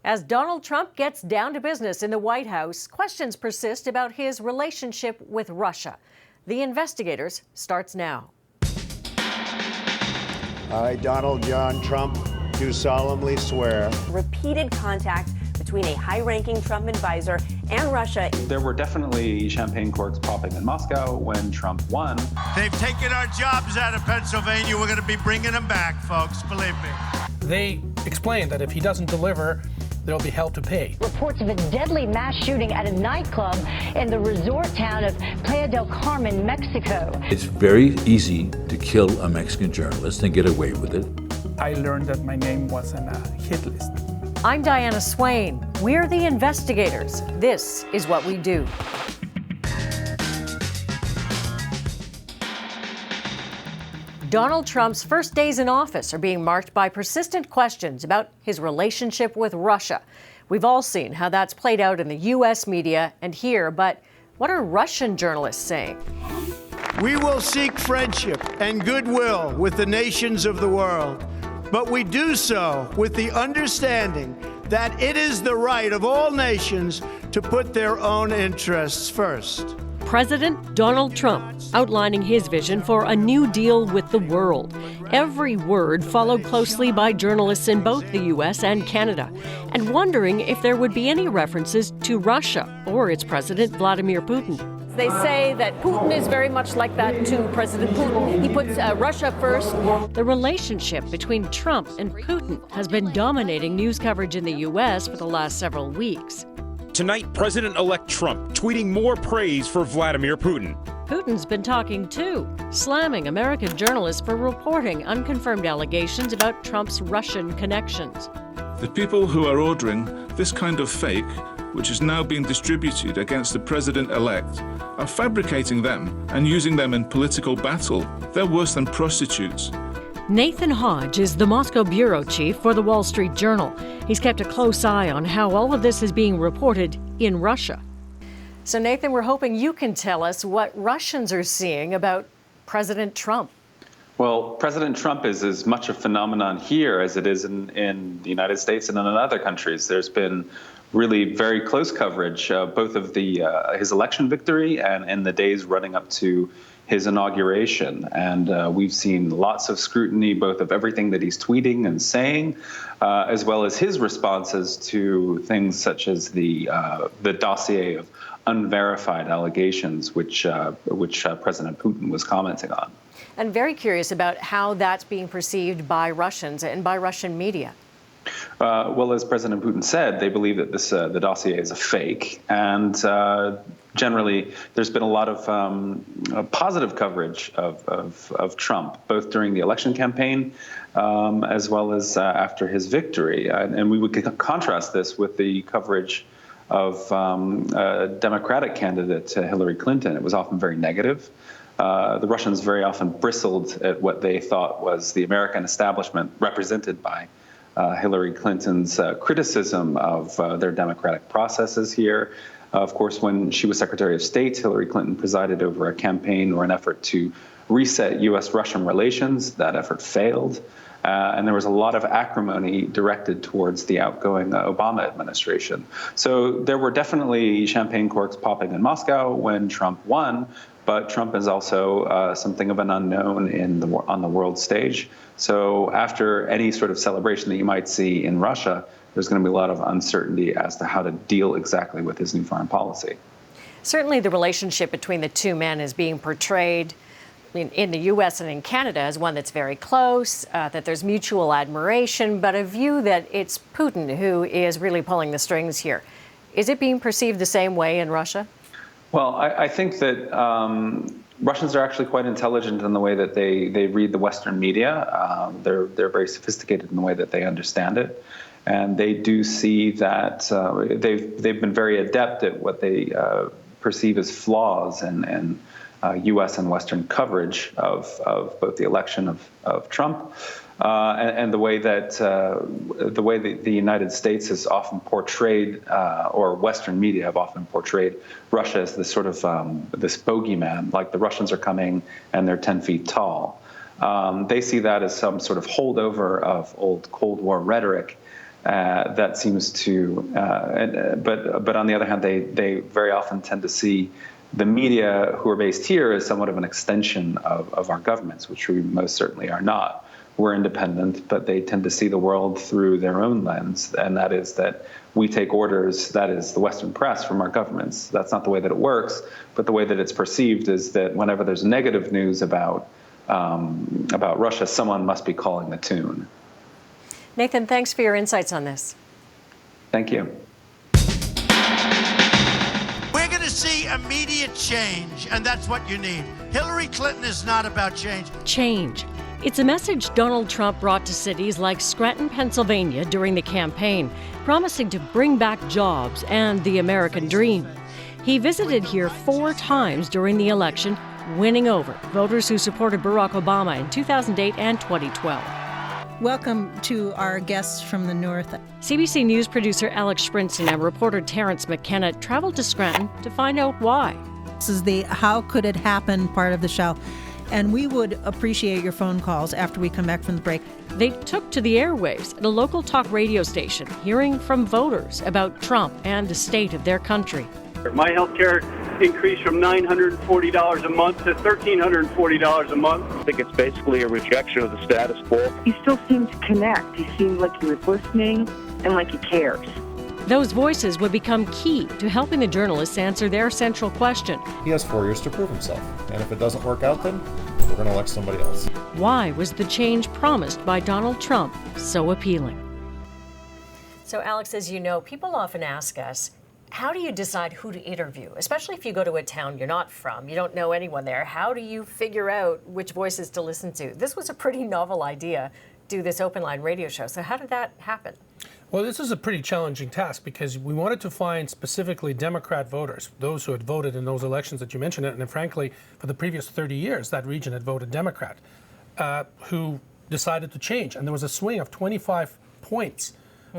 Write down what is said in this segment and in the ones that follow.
As Donald Trump gets down to business in the White House, questions persist about his relationship with Russia. The Investigators starts now. I, Donald John Trump, do solemnly swear. Repeated contact between a high-ranking Trump advisor and Russia. There were definitely champagne corks popping in Moscow when Trump won. They've taken our jobs out of Pennsylvania. We're going to be bringing them back, folks, believe me. They explained that if he doesn't deliver, there will be hell to pay. Reports of a deadly mass shooting at a nightclub in the resort town of Playa del Carmen, Mexico. It's very easy to kill a Mexican journalist and get away with it. I learned that my name was on a hit list. I'm Diana Swain. We're the Investigators. This is what we do. Donald Trump's first days in office are being marked by persistent questions about his relationship with Russia. We've all seen how that's played out in the U.S. media and here, but what are Russian journalists saying? We will seek friendship and goodwill with the nations of the world, but we do so with the understanding that it is the right of all nations to put their own interests first. President Donald Trump outlining his vision for a new deal with the world. Every word followed closely by journalists in both the U.S. and Canada, and wondering if there would be any references to Russia or its president Vladimir Putin. They say that Putin is very much like that to President Putin. He puts Russia first. The relationship between Trump and Putin has been dominating news coverage in the U.S. for the last several weeks. Tonight, President-elect Trump tweeting more praise for Vladimir Putin. Putin's been talking too, slamming American journalists for reporting unconfirmed allegations about Trump's Russian connections. The people who are ordering this kind of fake, which is now being distributed against the president-elect, are fabricating them and using them in political battle. They're worse than prostitutes. Nathan Hodge is the Moscow bureau chief for the Wall Street Journal. He's kept a close eye on how all of this is being reported in Russia. So Nathan, we're hoping you can tell us what Russians are seeing about President Trump. Well, President Trump is as much a phenomenon here as it is in the United States and in other countries. There's been really very close coverage, both of his election victory and in the days running up to his inauguration. And we've seen lots of scrutiny, both of everything that he's tweeting and saying, as well as his responses to things such as the dossier of unverified allegations, which President Putin was commenting on. And very curious about how that's being perceived by Russians and by Russian media. Well, as President Putin said, they believe that the dossier is a fake, and generally there's been a lot of positive coverage of Trump, both during the election campaign as well as after his victory. And we would contrast this with the coverage of Democratic candidate Hillary Clinton. It was often very negative. The Russians very often bristled at what they thought was the American establishment represented by Hillary Clinton's criticism of their democratic processes here. Of course, when she was Secretary of State, Hillary Clinton presided over a campaign or an effort to reset U.S.-Russian relations. That effort failed. And there was a lot of acrimony directed towards the outgoing Obama administration. So there were definitely champagne corks popping in Moscow when Trump won, but Trump is also something of an unknown on the world stage. So after any sort of celebration that you might see in Russia, there's going to be a lot of uncertainty as to how to deal exactly with his new foreign policy. Certainly the relationship between the two men is being portrayed in the U.S. and in Canada as one that's very close, that there's mutual admiration, but a view that it's Putin who is really pulling the strings here. Is it being perceived the same way in Russia? Well, I think that Russians are actually quite intelligent in the way that they read the Western media. They're very sophisticated in the way that they understand it. And they do see that they've been very adept at what they perceive as flaws in U.S. and Western coverage of both the election of Trump and the way that the United States has often portrayed, or Western media have often portrayed Russia as this sort of this bogeyman, like the Russians are coming and they're 10 feet tall. They see that as some sort of holdover of old Cold War rhetoric. that seems to, but on the other hand, they very often tend to see the media who are based here as somewhat of an extension of our governments, which we most certainly are not. We're independent, but they tend to see the world through their own lens, and that is that we take orders, that is the Western press, from our governments. That's not the way that it works, but the way that it's perceived is that whenever there's negative news about Russia, someone must be calling the tune. Nathan, thanks for your insights on this. Thank you. We're going to see immediate change, and that's what you need. Hillary Clinton is not about change. Change. It's a message Donald Trump brought to cities like Scranton, Pennsylvania during the campaign, promising to bring back jobs and the American dream. He visited here 4 times during the election, winning over voters who supported Barack Obama in 2008 and 2012. Welcome to our guests from the North. CBC News producer Alex Sprinson and reporter Terrence McKenna traveled to Scranton to find out why. This is the How Could It Happen part of the show. And we would appreciate your phone calls after we come back from the break. They took to the airwaves at a local talk radio station, hearing from voters about Trump and the state of their country. My health care increased from $940 a month to $1,340 a month. I think it's basically a rejection of the status quo. He still seemed to connect. He seemed like he was listening and like he cares. Those voices would become key to helping the journalists answer their central question. He has 4 years to prove himself, and if it doesn't work out, then we're going to elect somebody else. Why was the change promised by Donald Trump so appealing? So, Alex, as you know, people often ask us, how do you decide who to interview? Especially if you go to a town you're not from, you don't know anyone there. How do you figure out which voices to listen to? This was a pretty novel idea, do this open line radio show. So how did that happen? Well, this is a pretty challenging task because we wanted to find specifically Democrat voters, those who had voted in those elections that you mentioned, and frankly, for the previous 30 years, that region had voted Democrat, who decided to change. And there was a swing of 25 points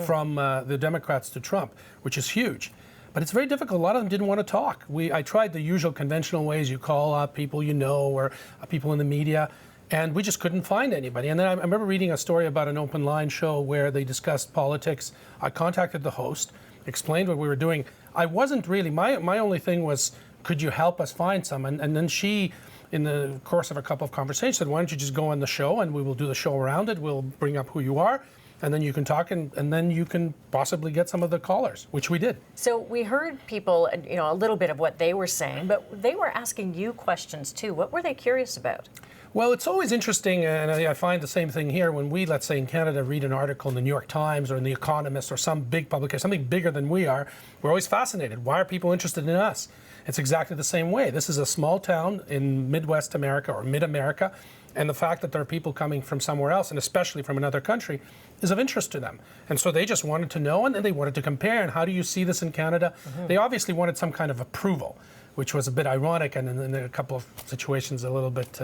from the Democrats to Trump, which is huge. But it's very difficult. A lot of them didn't want to talk. I tried the usual conventional ways. You call up people you know or people in the media, and we just couldn't find anybody. And then I remember reading a story about an open line show where they discussed politics. I contacted the host, explained what we were doing. I wasn't really, my only thing was, could you help us find some? And then she, in the course of a couple of conversations, said, why don't you just go on the show and we will do the show around it. We'll bring up who you are. And then you can talk, and then you can possibly get some of the callers, which we did. So we heard people, a little bit of what they were saying, but they were asking you questions too. What were they curious about? Well, it's always interesting, and I find the same thing here when we, let's say in Canada, read an article in the New York Times or in The Economist or some big publication, something bigger than we are. We're always fascinated. Why are people interested in us? It's exactly the same way. This is a small town in Midwest America or Mid-America, and the fact that there are people coming from somewhere else, and especially from another country, is of interest to them. And so they just wanted to know, and then they wanted to compare, and how do you see this in Canada? They obviously wanted some kind of approval, which was a bit ironic, and in a couple of situations a little bit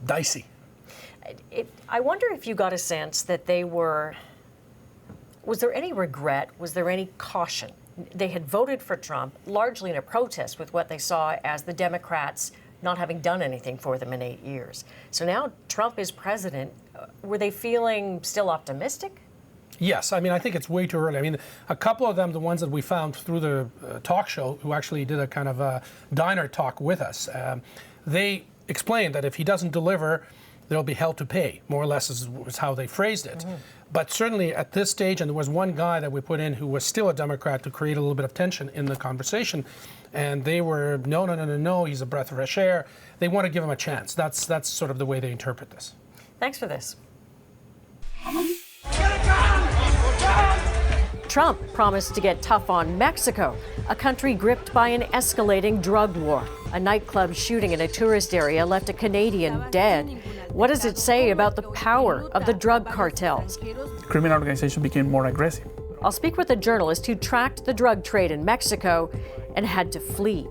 dicey. I wonder if you got a sense that was there any regret? Was there any caution? They had voted for Trump largely in a protest with what they saw as the Democrats not having done anything for them in 8 years. So now Trump is president. Were they feeling still optimistic? Yes, I think it's way too early. A couple of them, the ones that we found through the talk show, who actually did a kind of a diner talk with us, they explained that if he doesn't deliver, there'll be hell to pay, more or less is how they phrased it. But certainly at this stage, and there was one guy that we put in who was still a Democrat to create a little bit of tension in the conversation, and they were, no, he's a breath of fresh air. They want to give him a chance. That's sort of the way they interpret this. Thanks for this. Trump promised to get tough on Mexico, a country gripped by an escalating drug war. A nightclub shooting in a tourist area left a Canadian dead. What does it say about the power of the drug cartels? Criminal organization became more aggressive. I'll speak with a journalist who tracked the drug trade in Mexico and had to flee.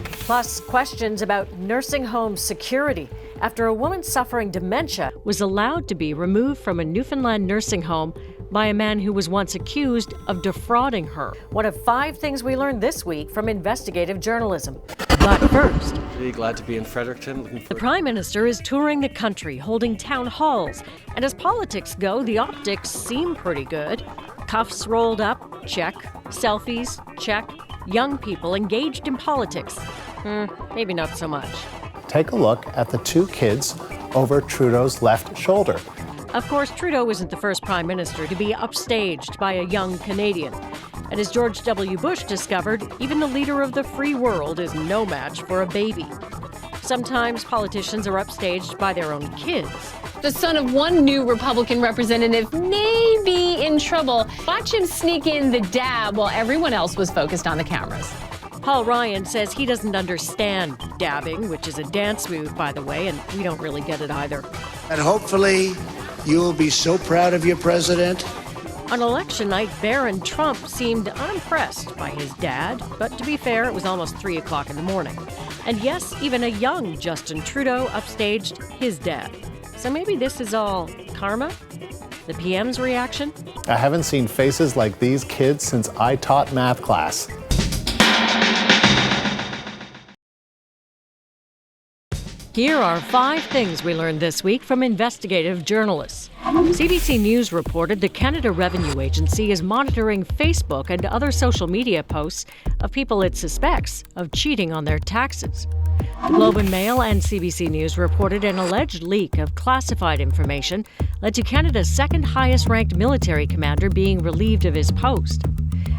Plus, questions about nursing home security after a woman suffering dementia was allowed to be removed from a Newfoundland nursing home by a man who was once accused of defrauding her. One of 5 things we learned this week from investigative journalism. But first, really glad to be in Fredericton. the Prime Minister is touring the country, holding town halls. And as politics go, the optics seem pretty good. Cuffs rolled up, check. Selfies, check. Young people engaged in politics. Maybe not so much. Take a look at the two kids over Trudeau's left shoulder. Of course, Trudeau isn't the first Prime Minister to be upstaged by a young Canadian. And as George W. Bush discovered, even the leader of the free world is no match for a baby. Sometimes politicians are upstaged by their own kids. The son of one new Republican representative may be in trouble. Watch him sneak in the dab while everyone else was focused on the cameras. Paul Ryan says he doesn't understand dabbing, which is a dance move, by the way, and we don't really get it either. And hopefully you will be so proud of your president. On election night, Barron Trump seemed unimpressed by his dad, but to be fair, it was almost 3 o'clock in the morning. And yes, even a young Justin Trudeau upstaged his dad. So maybe this is all karma? The PM's reaction? I haven't seen faces like these kids since I taught math class. Here are 5 things we learned this week from investigative journalists. CBC News reported the Canada Revenue Agency is monitoring Facebook and other social media posts of people it suspects of cheating on their taxes. The Globe and Mail and CBC News reported an alleged leak of classified information led to Canada's second highest ranked military commander being relieved of his post.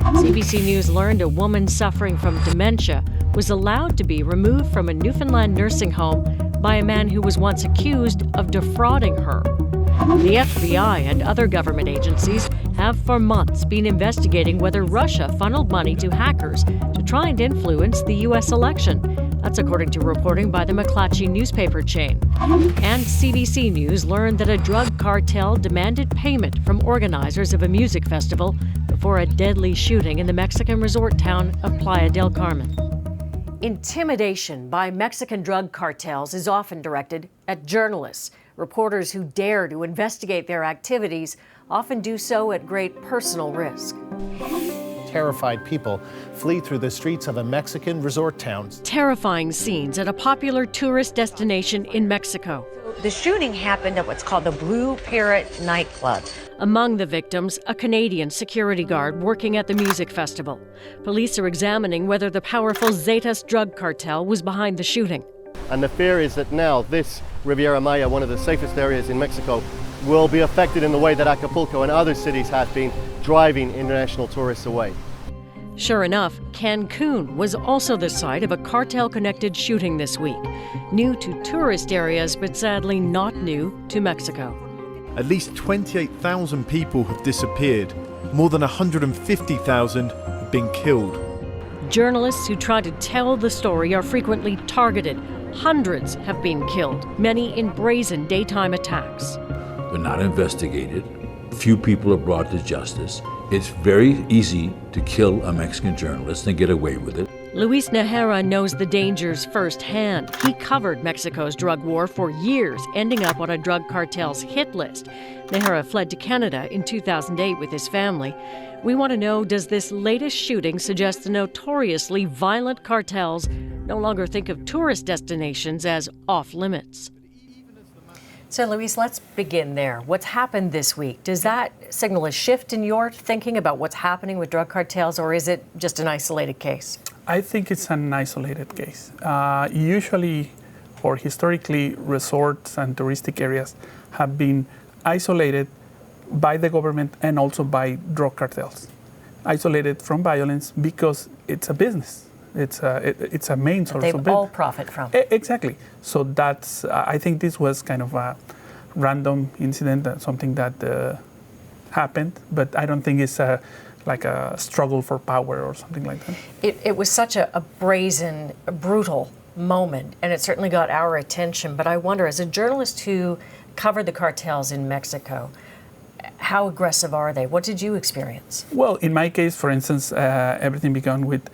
CBC News learned a woman suffering from dementia was allowed to be removed from a Newfoundland nursing home by a man who was once accused of defrauding her. The FBI and other government agencies have for months been investigating whether Russia funneled money to hackers to try and influence the U.S. election. That's according to reporting by the McClatchy newspaper chain. And CBC News learned that a drug cartel demanded payment from organizers of a music festival before a deadly shooting in the Mexican resort town of Playa del Carmen. Intimidation by Mexican drug cartels is often directed at journalists. Reporters who dare to investigate their activities often do so at great personal risk. Terrified people flee through the streets of a Mexican resort town. Terrifying scenes at a popular tourist destination in Mexico. The shooting happened at what's called the Blue Parrot nightclub. Among the victims, a Canadian security guard working at the music festival. Police are examining whether the powerful Zetas drug cartel was behind the shooting. And the fear is that now this Riviera Maya, one of the safest areas in Mexico, will be affected in the way that Acapulco and other cities have been, driving international tourists away. Sure enough, Cancun was also the site of a cartel-connected shooting this week. New to tourist areas, but sadly not new to Mexico. At least 28,000 people have disappeared. More than 150,000 have been killed. Journalists who try to tell the story are frequently targeted. Hundreds have been killed, many in brazen daytime attacks. They're not investigated. Few people are brought to justice. It's very easy to kill a Mexican journalist and get away with it. Luis Najera knows the dangers firsthand. He covered Mexico's drug war for years, ending up on a drug cartel's hit list. Najera fled to Canada in 2008 with his family. We want to know, does this latest shooting suggest the notoriously violent cartels no longer think of tourist destinations as off-limits? So, Luis, let's begin there. What's happened this week? Does that signal a shift in your thinking about what's happening with drug cartels, or is it just an isolated case? I think it's an isolated case. Usually, or historically, resorts and touristic areas have been isolated by the government and also by drug cartels. Isolated from violence because it's a business. It's a main source of business. They all profit from it. Exactly. So that's, I think this was kind of a random incident, something that happened, but I don't think it's like a struggle for power or something like that. It was such a brazen, brutal moment, and it certainly got our attention. But I wonder, as a journalist who covered the cartels in Mexico, how aggressive are they? What did you experience? Well, in my case, for instance, everything began with,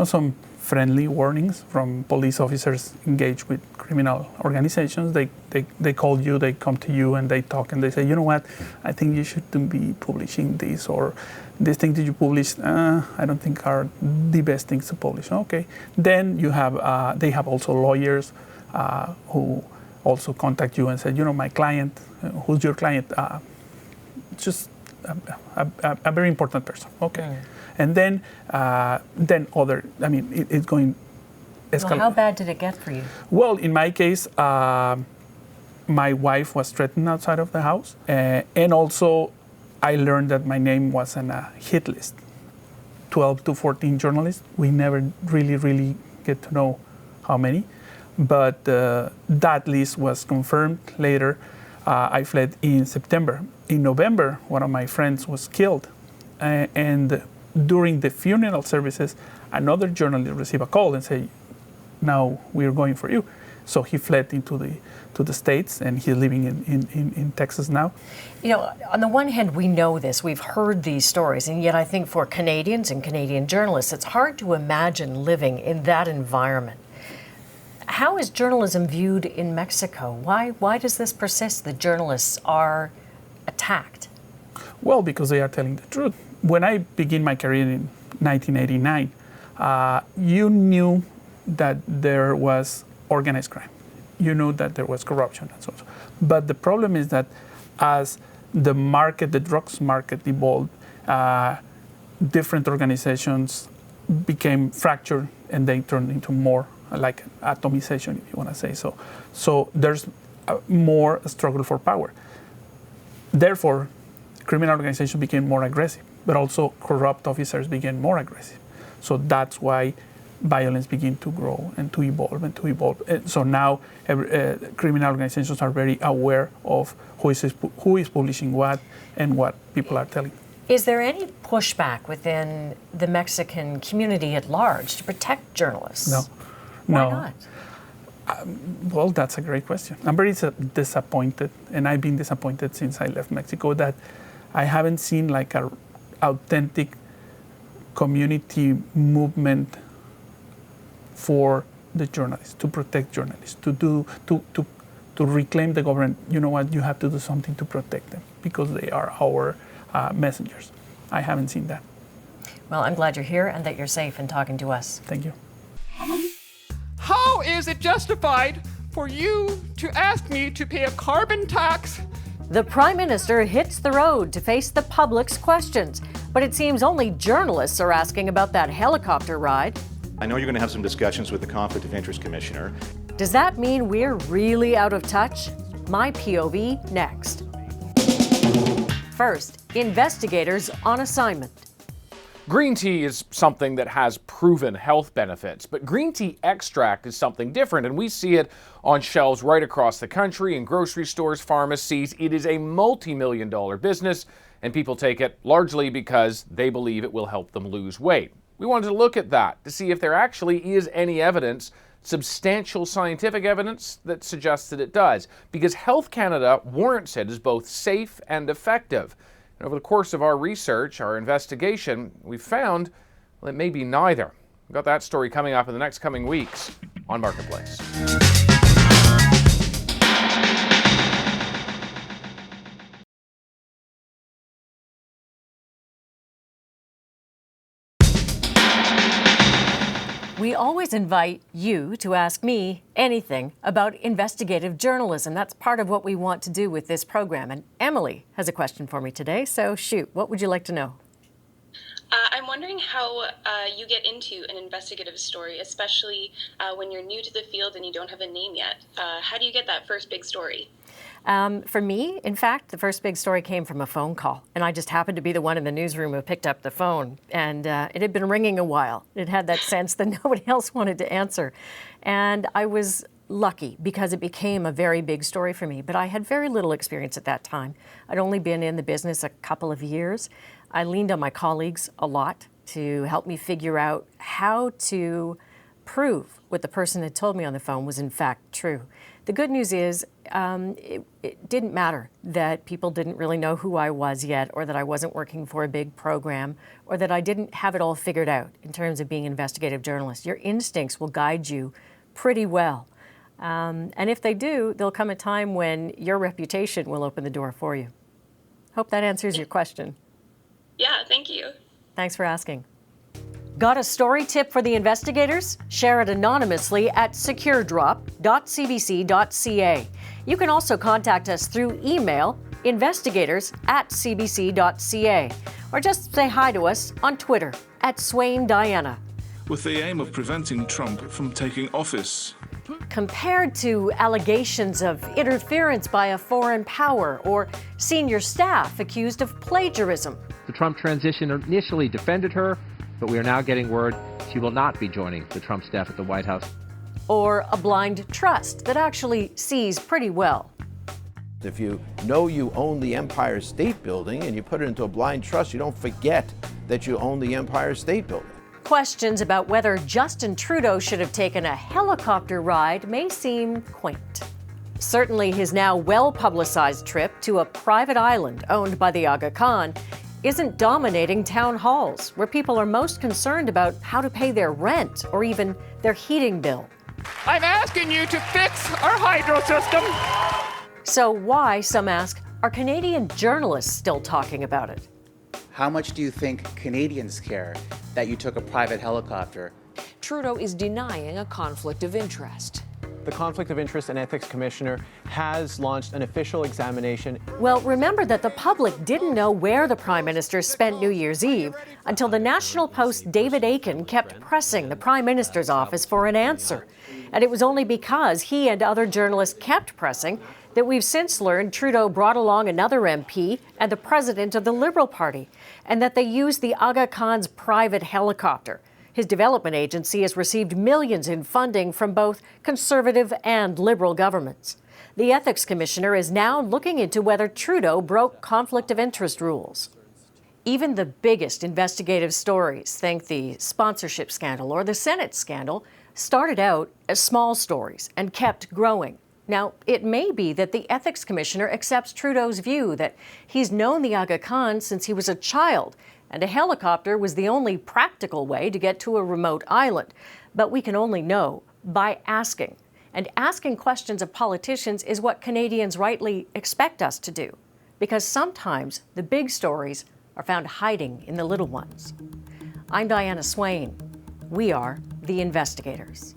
some friendly warnings from police officers engaged with criminal organizations. They call you, they come to you, and they talk, and they say, you know what, I think you shouldn't be publishing this, or these things that you publish, I don't think are the best things to publish. Okay. Then you have, they have also lawyers who also contact you and say, my client, who's your client? Just a very important person. Okay. And then other, it's going escalate. Well, how bad did it get for you? Well, in my case, my wife was threatened outside of the house. And also, I learned that my name was on a hit list. 12 to 14 journalists. We never really get to know how many. But that list was confirmed later. I fled in September. In November, one of my friends was killed. And during the funeral services, another journalist received a call and said, now we're going for you. So he fled into the States, and he's living in Texas now. On the one hand, we know this, we've heard these stories, and yet I think for Canadians and Canadian journalists, it's hard to imagine living in that environment. How is journalism viewed in Mexico? Why does this persist that journalists are attacked? Well, because they are telling the truth. When I began my career in 1989, you knew that there was organized crime. You knew that there was corruption and so on. But the problem is that as the drugs market evolved, different organizations became fractured, and they turned into more like atomization, if you want to say so. So there's more struggle for power. Therefore, criminal organizations became more aggressive, but also corrupt officers became more aggressive. So that's why violence began to grow and to evolve and to evolve. And so now criminal organizations are very aware of who is publishing what and what people are telling. Is there any pushback within the Mexican community at large to protect journalists? No. Why not? Well, that's a great question. I'm very disappointed, and I've been disappointed since I left Mexico, that I haven't seen like an authentic community movement for the journalists, to protect journalists, to reclaim the government. You know what? You have to do something to protect them because they are our messengers. I haven't seen that. Well, I'm glad you're here and that you're safe and talking to us. Thank you. How is it justified for you to ask me to pay a carbon tax? The Prime Minister hits the road to face the public's questions, but it seems only journalists are asking about that helicopter ride. I know you're going to have some discussions with the Conflict of Interest Commissioner. Does that mean we're really out of touch? My POV next. First, investigators on assignment. Green tea is something that has proven health benefits, but green tea extract is something different, and we see it on shelves right across the country in grocery stores, pharmacies. It is a multi-million-dollar business, and people take it largely because they believe it will help them lose weight. We wanted to look at that to see if there actually is any evidence, substantial scientific evidence, that suggests that it does, because Health Canada warrants it as both safe and effective. And over the course of our research, our investigation, we've found, well, it may be neither. We've got that story coming up in the next coming weeks on Marketplace. We always invite you to ask me anything about investigative journalism. That's part of what we want to do with this program. And Emily has a question for me today, so shoot, what would you like to know? I'm wondering how you get into an investigative story, especially when you're new to the field and you don't have a name yet. How do you get that first big story? For me, in fact, the first big story came from a phone call, and I just happened to be the one in the newsroom who picked up the phone, and it had been ringing a while. It had that sense that nobody else wanted to answer, and I was lucky because it became a very big story for me, but I had very little experience at that time. I'd only been in the business a couple of years. I leaned on my colleagues a lot to help me figure out how to prove what the person had told me on the phone was in fact true. The good news is it didn't matter that people didn't really know who I was yet, or that I wasn't working for a big program, or that I didn't have it all figured out in terms of being an investigative journalist. Your instincts will guide you pretty well. And if they do, there'll come a time when your reputation will open the door for you. Hope that answers your question. Yeah, thank you. Thanks for asking. Got a story tip for the investigators? Share it anonymously at securedrop.cbc.ca. You can also contact us through email, investigators@cbc.ca, or just say hi to us on Twitter @SwainDiana. With the aim of preventing Trump from taking office. Compared to allegations of interference by a foreign power or senior staff accused of plagiarism. The Trump transition initially defended her, but we are now getting word she will not be joining the Trump staff at the White House. Or a blind trust that actually sees pretty well. If you know you own the Empire State Building and you put it into a blind trust, you don't forget that you own the Empire State Building. Questions about whether Justin Trudeau should have taken a helicopter ride may seem quaint. Certainly his now well-publicized trip to a private island owned by the Aga Khan isn't dominating town halls, where people are most concerned about how to pay their rent or even their heating bill. I'm asking you to fix our hydro system. So why, some ask, are Canadian journalists still talking about it? How much do you think Canadians care that you took a private helicopter? Trudeau is denying a conflict of interest. The Conflict of Interest and Ethics Commissioner has launched an official examination. Well, remember that the public didn't know where the Prime Minister spent New Year's Eve until the National Post's David Aiken kept pressing the Prime Minister's office for an answer. And it was only because he and other journalists kept pressing that we've since learned Trudeau brought along another MP and the president of the Liberal Party, and that they used the Aga Khan's private helicopter. His development agency has received millions in funding from both Conservative and Liberal governments. The Ethics Commissioner is now looking into whether Trudeau broke conflict of interest rules. Even the biggest investigative stories, think the sponsorship scandal or the Senate scandal, started out as small stories and kept growing. Now, it may be that the Ethics Commissioner accepts Trudeau's view that he's known the Aga Khan since he was a child, and a helicopter was the only practical way to get to a remote island. But we can only know by asking. And asking questions of politicians is what Canadians rightly expect us to do, because sometimes the big stories are found hiding in the little ones. I'm Diana Swain. We are The Investigators.